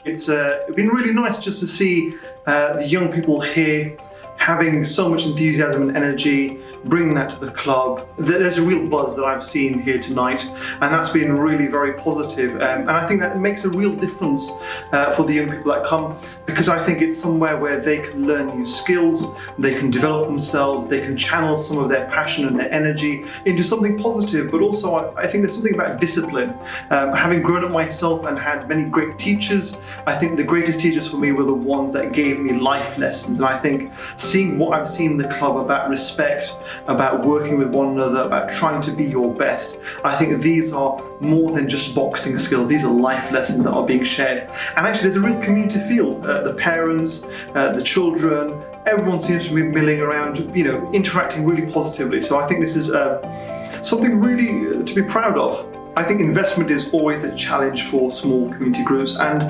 It's been really nice just to see the young people here having so much enthusiasm and energy, bringing that to the club. There's a real buzz that I've seen here tonight, and that's been really very positive. And I think that makes a real difference for the young people that come, because I think it's somewhere where they can learn new skills, they can develop themselves, they can channel some of their passion and their energy into something positive. But also I think there's something about discipline. Having grown up myself and had many great teachers, I think the greatest teachers for me were the ones that gave me life lessons. And I think seeing what I've seen in the club about respect, about working with one another, about trying to be your best, I think these are more than just boxing skills. These are life lessons that are being shared. And actually there's a real community feel. The parents, the children, everyone seems to be milling around, interacting really positively. So I think this is something really to be proud of. I think investment is always a challenge for small community groups, and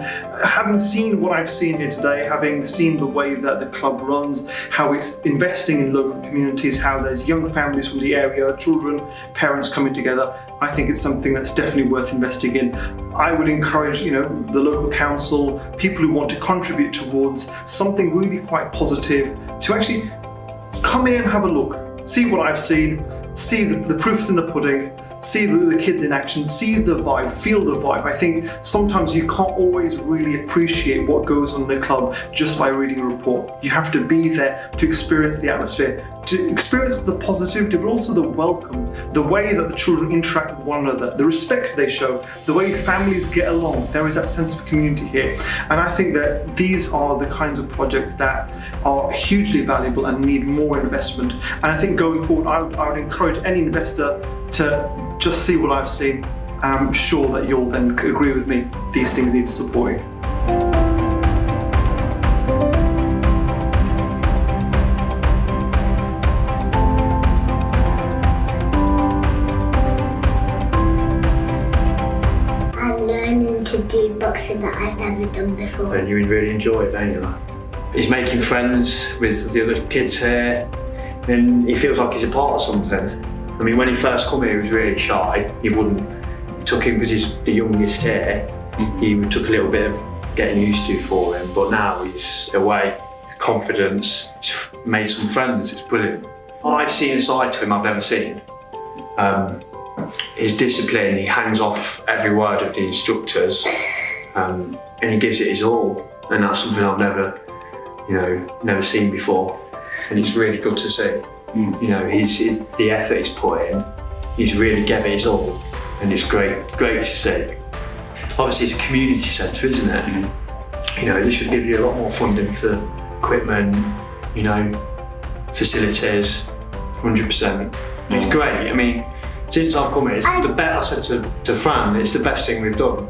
having seen what I've seen here today, having seen the way that the club runs, how it's investing in local communities, how there's young families from the area, children, parents coming together, I think it's something that's definitely worth investing in. I would encourage, the local council, people who want to contribute towards something really quite positive, to actually come here and have a look, see what I've seen, see the proof's in the pudding, see the kids in action, see the vibe, feel the vibe. I think sometimes you can't always really appreciate what goes on in the club just by reading a report. You have to be there to experience the atmosphere, to experience the positivity, but also the welcome, the way that the children interact with one another, the respect they show, the way families get along. There is that sense of community here. And I think that these are the kinds of projects that are hugely valuable and need more investment. And I think going forward, I would encourage any investor to just see what I've seen, and I'm sure that you'll then agree with me, these things need supporting. I'm learning to do boxing that I've never done before. And you really enjoy it, don't you? He's making friends with the other kids here, and he feels like he's a part of something. I mean, when he first come here, he was really shy. He took him because he's the youngest here. He took a little bit of getting used to for him, but now he's away, confidence, he's made some friends, it's brilliant. I've seen a side to him I've never seen. His discipline, he hangs off every word of the instructors, and he gives it his all, and that's something I've never seen before, and it's really good to see. The effort he's put in, he's really given his all, and it's great to see. Obviously it's a community centre, isn't it? They should give you a lot more funding for equipment, facilities, 100%. It's great. I mean, since I've come here, I said to Fran, it's the best thing we've done.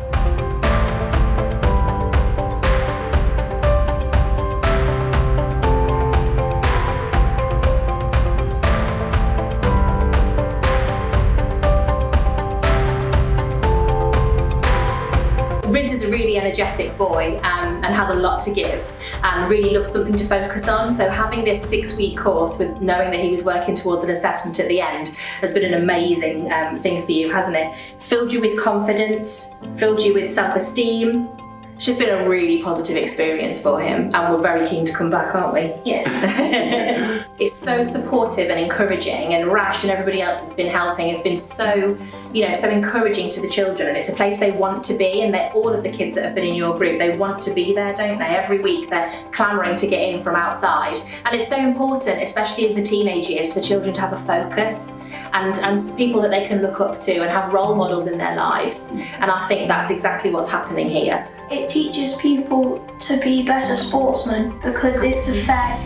Rids is a really energetic boy and has a lot to give and really loves something to focus on. So having this 6-week course with knowing that he was working towards an assessment at the end has been an amazing thing for you, hasn't it? Filled you with confidence, filled you with self-esteem. It's just been a really positive experience for him, and we're very keen to come back, aren't we? Yeah. It's so supportive and encouraging, and Rash and everybody else that's been helping has been so encouraging to the children, and it's a place they want to be, and all of the kids that have been in your group, they want to be there, don't they? Every week they're clamouring to get in from outside, and it's so important, especially in the teenage years, for children to have a focus and people that they can look up to and have role models in their lives, and I think that's exactly what's happening here. It teaches people to be better sportsmen because it's a fair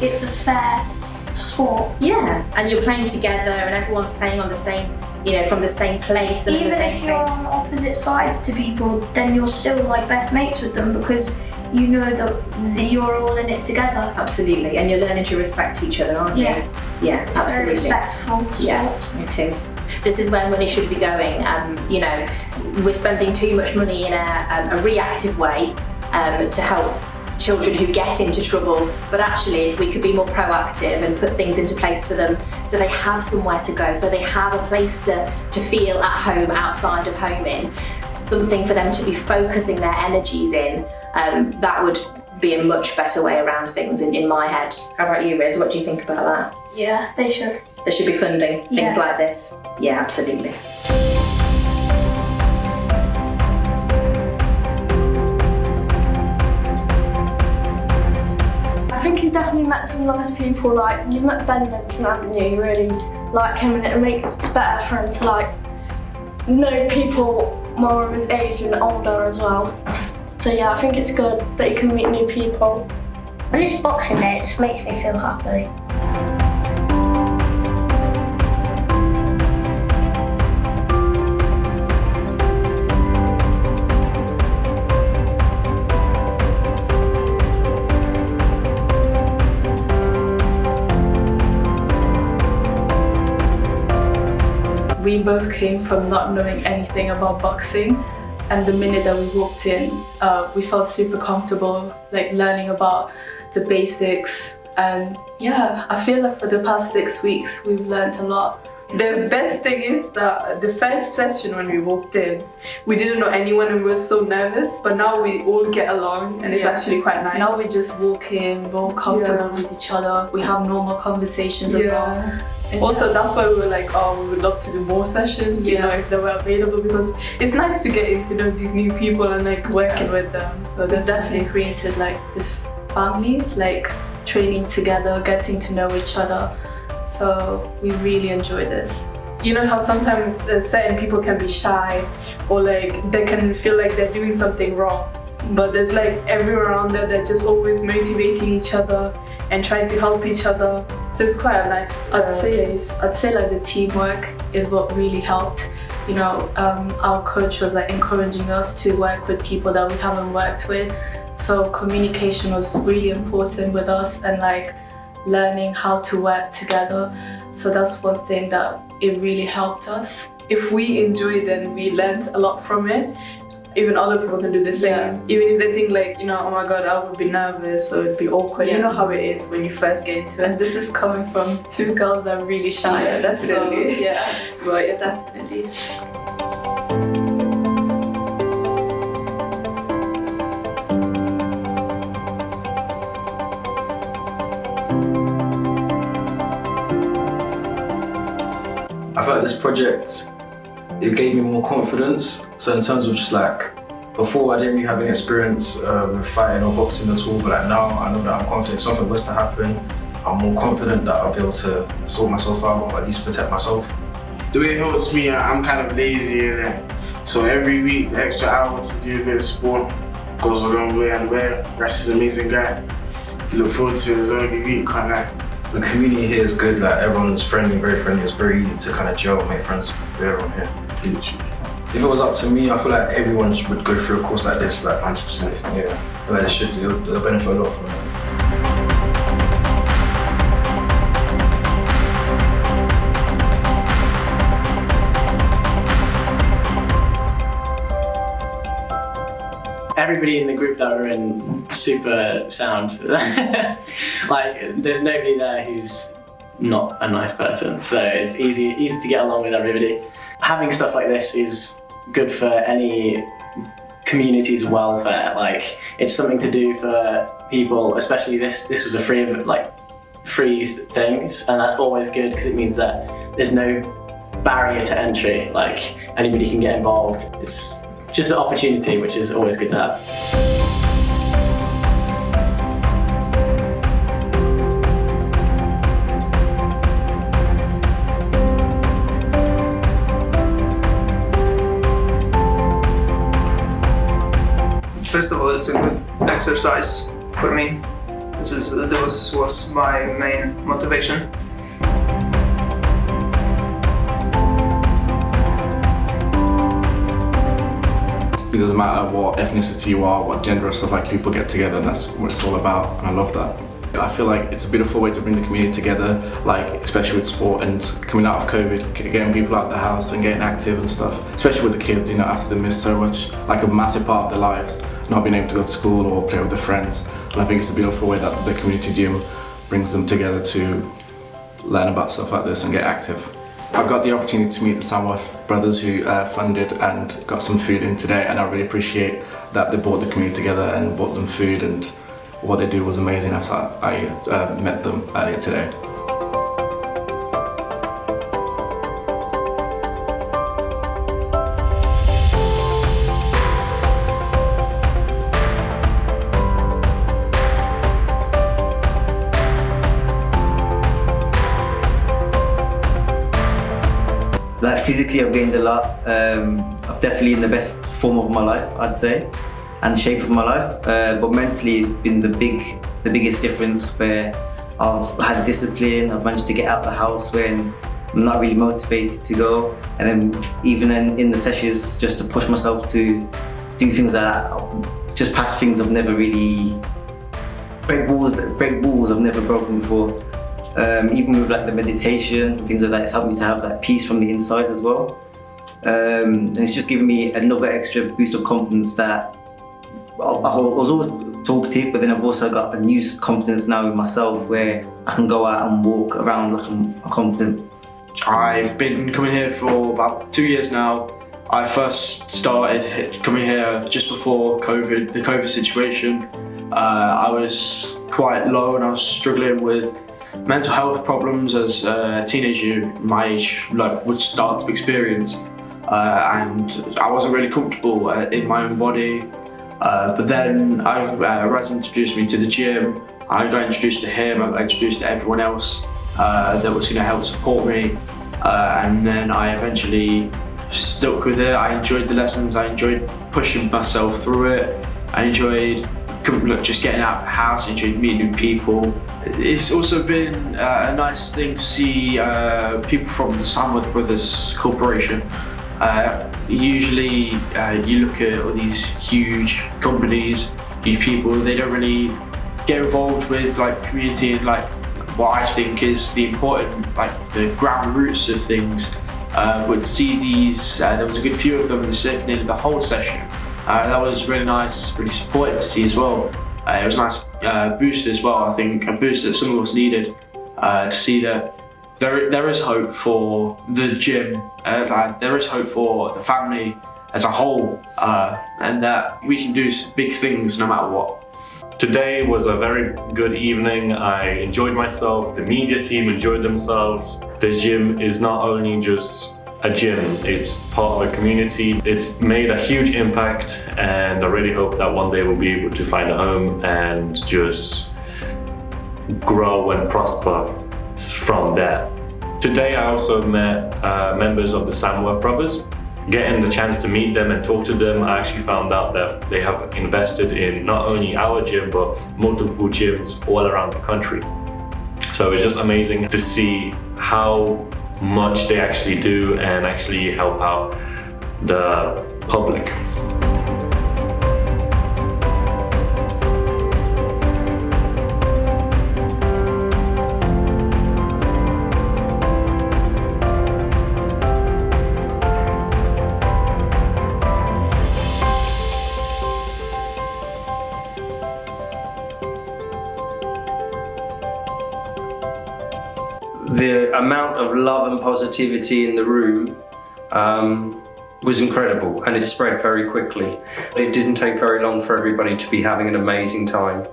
sport. Yeah, and you're playing together and everyone's playing on the same, from the same place and even the same if you're on opposite sides to people, then you're still like best mates with them because you know that you're all in it together. Absolutely, and you're learning to respect each other, aren't you? Yeah, it's absolutely. Very respectful sport. Yeah, it is. This is where money should be going. We're spending too much money in a reactive way to help children who get into trouble, but actually if we could be more proactive and put things into place for them so they have somewhere to go, so they have a place to feel at home outside of home in, something for them to be focusing their energies in, that would be a much better way around things in my head. How about you, Riz? What do you think about that? Yeah, they should. There should be funding, things Yeah. like this. Yeah, absolutely. I think he's definitely met some nice people. Like, you've met Ben and everything, haven't you? You really like him, and it makes it better for him to like know people more of his age and older as well. So yeah, I think it's good that you can meet new people. When it's Boxing Day, it just makes me feel happy. We both came from not knowing anything about boxing, and the minute that we walked in, we felt super comfortable, like learning about the basics. And yeah, I feel like for the past 6 weeks, we've learned a lot. The best thing is that the first session when we walked in, we didn't know anyone and we were so nervous, but now we all get along and it's actually quite nice. Now we just walk in, we're all comfortable with each other, we have normal conversations as well. And also that's why we were like, oh, we would love to do more sessions, you know, if they were available, because it's nice to get to know these new people and like working with them. So they've definitely created like this family, like training together, getting to know each other. So we really enjoy this. You know how sometimes certain people can be shy or like they can feel like they're doing something wrong, but there's like everyone around there that's just always motivating each other and trying to help each other. So it's quite a nice place. I'd say like the teamwork is what really helped. You know, our coach was like encouraging us to work with people that we haven't worked with. So communication was really important with us and like learning how to work together. So that's one thing that it really helped us. If we enjoyed it, then we learned a lot from it. Even other people can do the same. Yeah. Even if they think like, you know, oh my god, I would be nervous or it'd be awkward. Yeah. You know how it is when you first get into it. And this is coming from two girls that are really shy. Yeah, definitely. So, yeah, but yeah, definitely. I felt like this project, it gave me more confidence. So in terms of just like, before I didn't really have any experience with fighting or boxing at all, but like now I know that I'm confident if something was to happen, I'm more confident that I'll be able to sort myself out or at least protect myself. The way it helps me, I'm kind of lazy, so every week the extra hour to do a bit of sport goes a long way, and Rash is an amazing guy. I look forward to it every week, can't lie. The community here is good, like everyone's friendly, very friendly. It's very easy to kind of gel and make friends with everyone here. If it was up to me, I feel like everyone would go through a course like this, like 100%. Yeah, I feel like it'll benefit a lot from it. Everybody in the group that we're in, super sound. Like, there's nobody there who's not a nice person, so it's easy to get along with everybody. Having stuff like this is good for any community's welfare. Like, it's something to do for people, especially this was a free things, and that's always good because it means that there's no barrier to entry. Like, anybody can get involved. It's just an opportunity, which is always good to have. First of all, it's a good exercise for me. This was my main motivation. It doesn't matter what ethnicity you are, what gender or stuff, like people get together and that's what it's all about, and I love that. I feel like it's a beautiful way to bring the community together, like especially with sport and coming out of COVID, getting people out of the house and getting active and stuff, especially with the kids, you know, after they miss so much, like a massive part of their lives, not being able to go to school or play with their friends. And I think it's a beautiful way that the community gym brings them together to learn about stuff like this and get active. I've got the opportunity to meet the Samworth Brothers who funded and got some food in today, and I really appreciate that they brought the community together and brought them food, and what they do was amazing after I met them earlier today. Like physically I've gained a lot. I'm definitely in the best form of my life, I'd say, and shape of my life. But mentally it's been the biggest difference, where I've had discipline, I've managed to get out of the house when I'm not really motivated to go. And then even in the sessions, just to push myself to do things just past things I've never really, break walls I've never broken before. Even with like the meditation and things like that, it's helped me to have that peace from the inside as well. And it's just given me another extra boost of confidence that I was always talkative, but then I've also got a new confidence now in myself where I can go out and walk around like I'm confident. I've been coming here for about 2 years now. I first started coming here just before the COVID situation. I was quite low and I was struggling with mental health problems as a teenager my age would start to experience, and I wasn't really comfortable in my own body. But then Raz introduced me to the gym. I got introduced to him, I got introduced to everyone else that was going to help support me, and then I eventually stuck with it. I enjoyed the lessons, I enjoyed pushing myself through it, I enjoyed just getting out of the house, I enjoyed meeting new people. It's also been a nice thing to see people from the Samworth Brothers Corporation. Usually you look at all these huge companies, huge people, they don't really get involved with like community and like what I think is the important, like the ground roots of things. But to see these, there was a good few of them this evening, the whole session. That was really nice, really supportive to see as well. It was a nice boost as well, I think, a boost that some of us needed to see that there is hope for the gym, there is hope for the family as a whole, and that we can do big things no matter what. Today was a very good evening. I enjoyed myself, the media team enjoyed themselves. This gym is not only just a gym, it's part of a community. It's made a huge impact, and I really hope that one day we'll be able to find a home and just grow and prosper from that. Today I also met members of the Samworth Brothers. Getting the chance to meet them and talk to them, I actually found out that they have invested in not only our gym but multiple gyms all around the country. So it's just amazing to see how much they actually do and actually help out the public. The amount of love and positivity in the room was incredible, and it spread very quickly. It didn't take very long for everybody to be having an amazing time,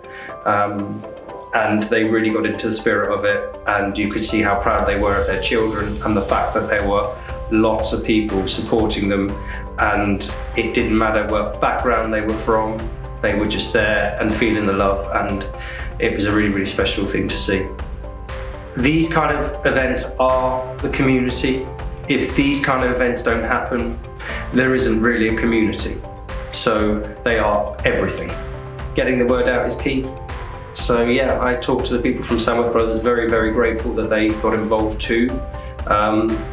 and they really got into the spirit of it, and you could see how proud they were of their children and the fact that there were lots of people supporting them, and it didn't matter what background they were from, they were just there and feeling the love, and it was a really, really special thing to see. These kind of events are the community. If these kind of events don't happen, there isn't really a community. So they are everything. Getting the word out is key. So yeah, I talked to the people from Samworth Brothers, very, very grateful that they got involved too.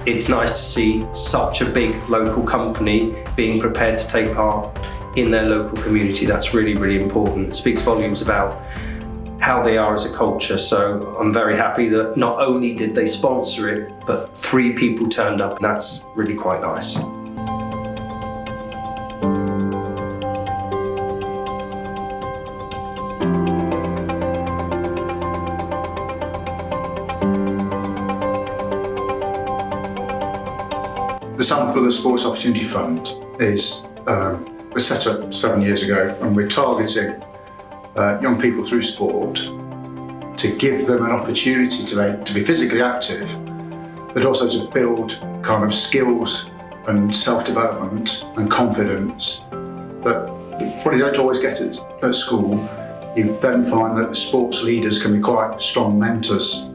It's nice to see such a big local company being prepared to take part in their local community. That's really, really important. It speaks volumes about how they are as a culture. So I'm very happy that not only did they sponsor it, but 3 people turned up, and that's really quite nice. Samworth Brothers Sports Opportunity Fund was set up 7 years ago, and we're targeting young people through sport to give them an opportunity to be physically active, but also to build kind of skills and self-development and confidence that what you don't always get at school. You then find that the sports leaders can be quite strong mentors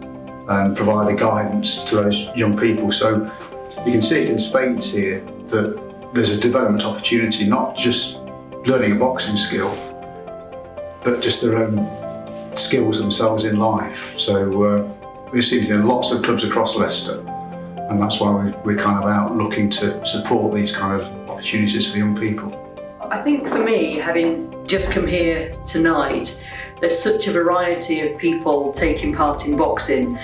and provide a guidance to those young people. So you can see it in spades here that there's a development opportunity, not just learning a boxing skill, but just their own skills themselves in life. So we've seen it in lots of clubs across Leicester, and that's why we're kind of out looking to support these kind of opportunities for young people. I think for me, having just come here tonight, there's such a variety of people taking part in boxing.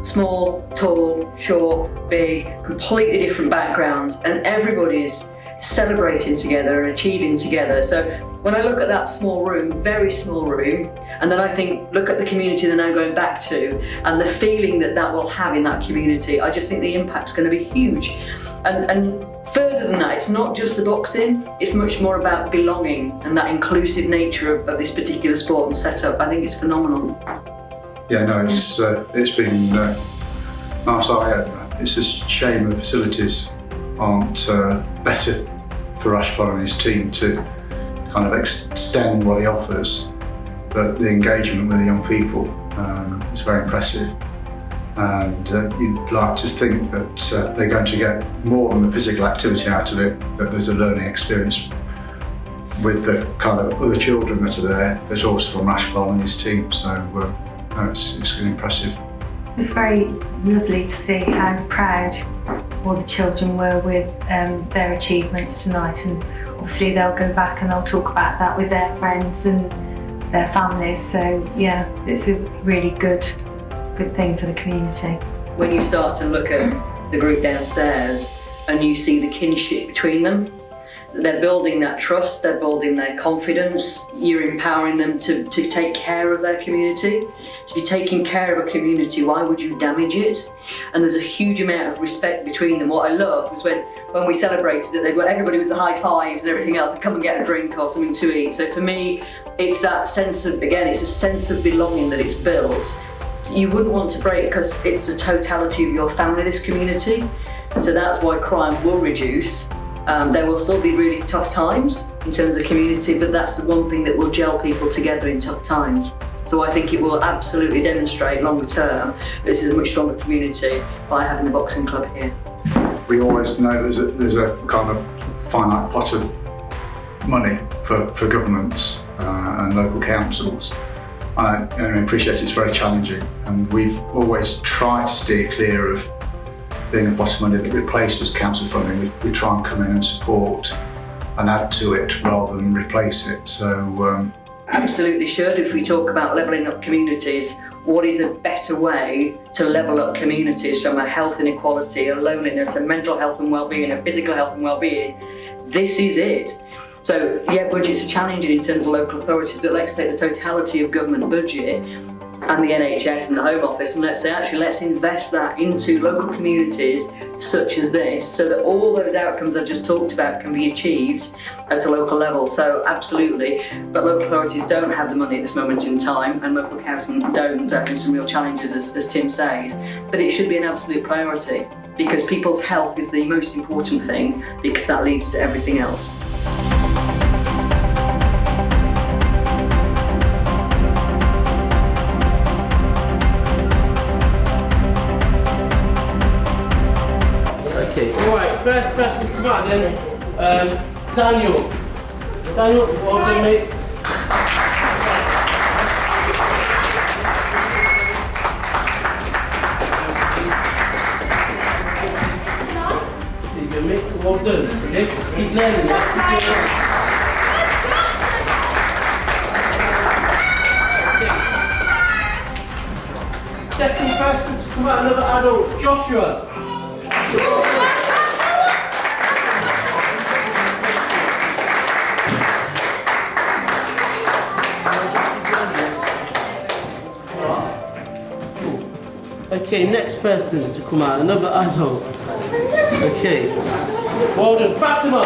Small, tall, short, big, completely different backgrounds, and everybody's celebrating together and achieving together. So when I look at that small room, very small room, and then I think, look at the community they're now going back to and the feeling that that will have in that community, I just think the impact's going to be huge. And further than that, it's not just the boxing, it's much more about belonging and that inclusive nature of this particular sport and setup. I think it's phenomenal. Yeah, no, it's been nice eye-opener. It's a shame the facilities aren't better for Ashpal and his team to kind of extend what he offers, but the engagement with the young people is very impressive. And you'd like to think that they're going to get more than the physical activity out of it, that there's a learning experience with the kind of other children that are there, that's also from Ashpal and his team. So it's really impressive. It was very lovely to see how proud all the children were with their achievements tonight, and obviously they'll go back and they'll talk about that with their friends and their families. So yeah, it's a really good thing for the community. When you start to look at the group downstairs and you see the kinship between them, they're building that trust, they're building their confidence, you're empowering them to take care of their community. So if you're taking care of a community, why would you damage it? And there's a huge amount of respect between them. What I loved was when we celebrated that everybody was the high fives and everything else, and come and get a drink or something to eat. So for me, it's that sense of, again, it's a sense of belonging that it's built. You wouldn't want to break because it's the totality of your family, this community. So that's why crime will reduce. There will still be really tough times in terms of community, but that's the one thing that will gel people together in tough times. So I think it will absolutely demonstrate longer term this is a much stronger community by having the boxing club here. We always know there's a kind of finite pot of money for governments and local councils. And I appreciate it's very challenging, and we've always tried to steer clear of being a pot of money that replaces council funding. We try and come in and support and add to it rather than replace it. So absolutely should. If we talk about levelling up communities, what is a better way to level up communities from a health inequality, a loneliness, a mental health and well-being, a physical health and well-being? This is it. So yeah, budgets are challenging in terms of local authorities, but let's take the totality of government budget and the NHS and the Home Office, and let's say, actually, let's invest that into local communities such as this, so that all those outcomes I've just talked about can be achieved at a local level. So absolutely, but local authorities don't have the money at this moment in time, and local councils don't, having some real challenges, as Tim says, but it should be an absolute priority, because people's health is the most important thing, because that leads to everything else. Okay, alright, first person to come out then, Daniel. Daniel, well done, mate. There you go, mate, well done. Okay, keep learning that. Second person to come out, another adult, Joshua. Okay, next person to come out, another adult. Okay. Well done. Fatima.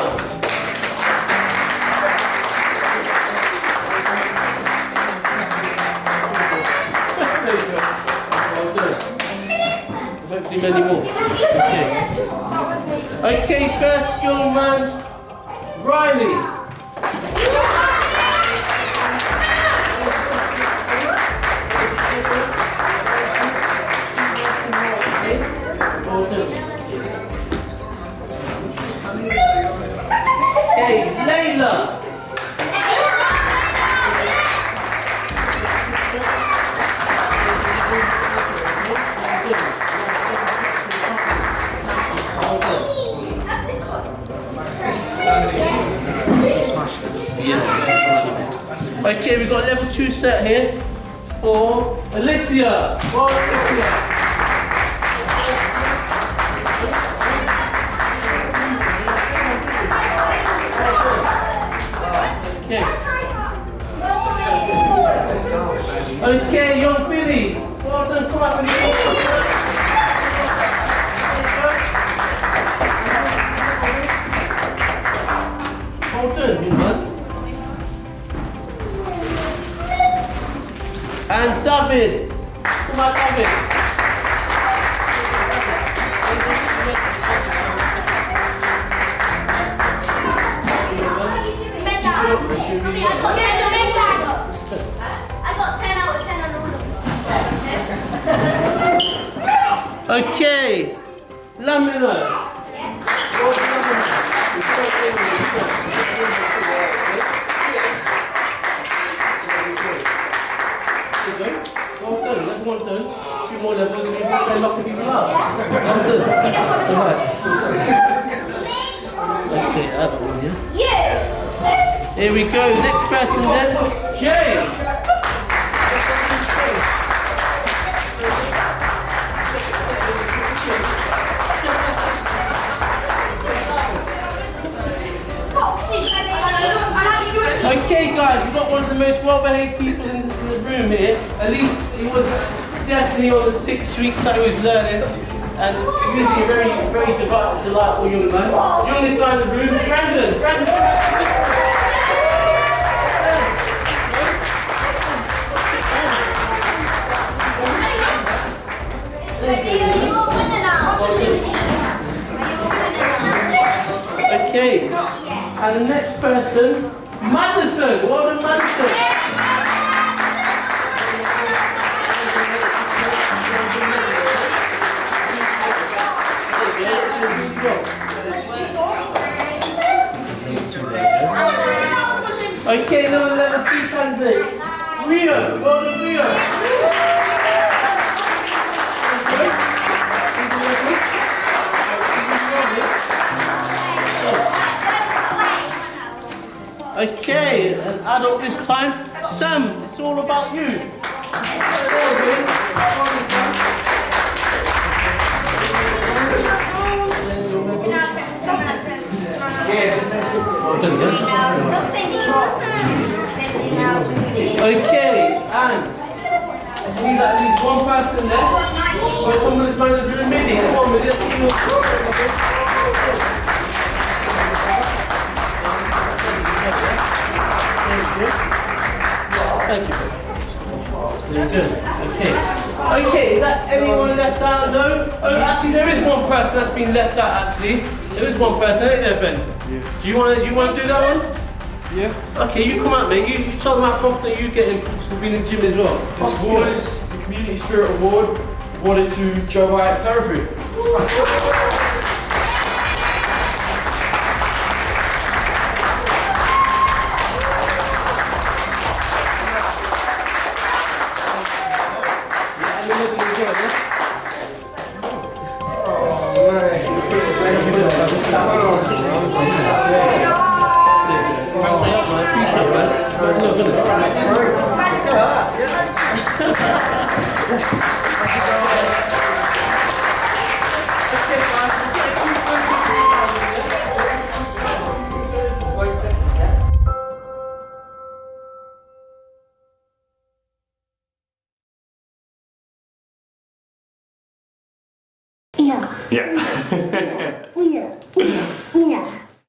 There you go. Well done. Hopefully many more. Okay. Okay, first young man, Riley. Okay, Layla. Okay, we've got level 2 set here for Alicia. Well, Alicia. Okay. Okay, young Billy. Well done, come up with your well done, you man. And David. Come on, David. I got 10 out of 10 on all of them. Okay, Lamina. Well done, that's one turn. 2 more levels and you're locking people up. Well done. Alright. Okay, I don't know, yeah? Here we go, next person then, Jay. Okay guys, we've got one of the most well-behaved people in the room here. At least he was definitely on the 6 weeks that he was learning. And really a very delightful young man. Youngest man in the room, Brandon. Okay, and the next person, Madison. Well done, Madison. Okay, now level 2 candidate, Rio. Well done, Rio. Okay, an adult this time. Sam, it's all about you. Okay, and we need at least one person left. Where someone is managing to do a midi. Come on, let's see you. Thank you. Very good. Okay. Okay, is that anyone left out? No? Oh, actually, there is one person that's been left out, actually. There is one person, ain't there, Ben? Yeah. Do you want to do that one? Yeah. Okay, you come out, mate. You tell them how confident you get in being in the gym as well. This award is the Community Spirit Award, awarded to Joe Wright Therapy. Yeah. Yeah.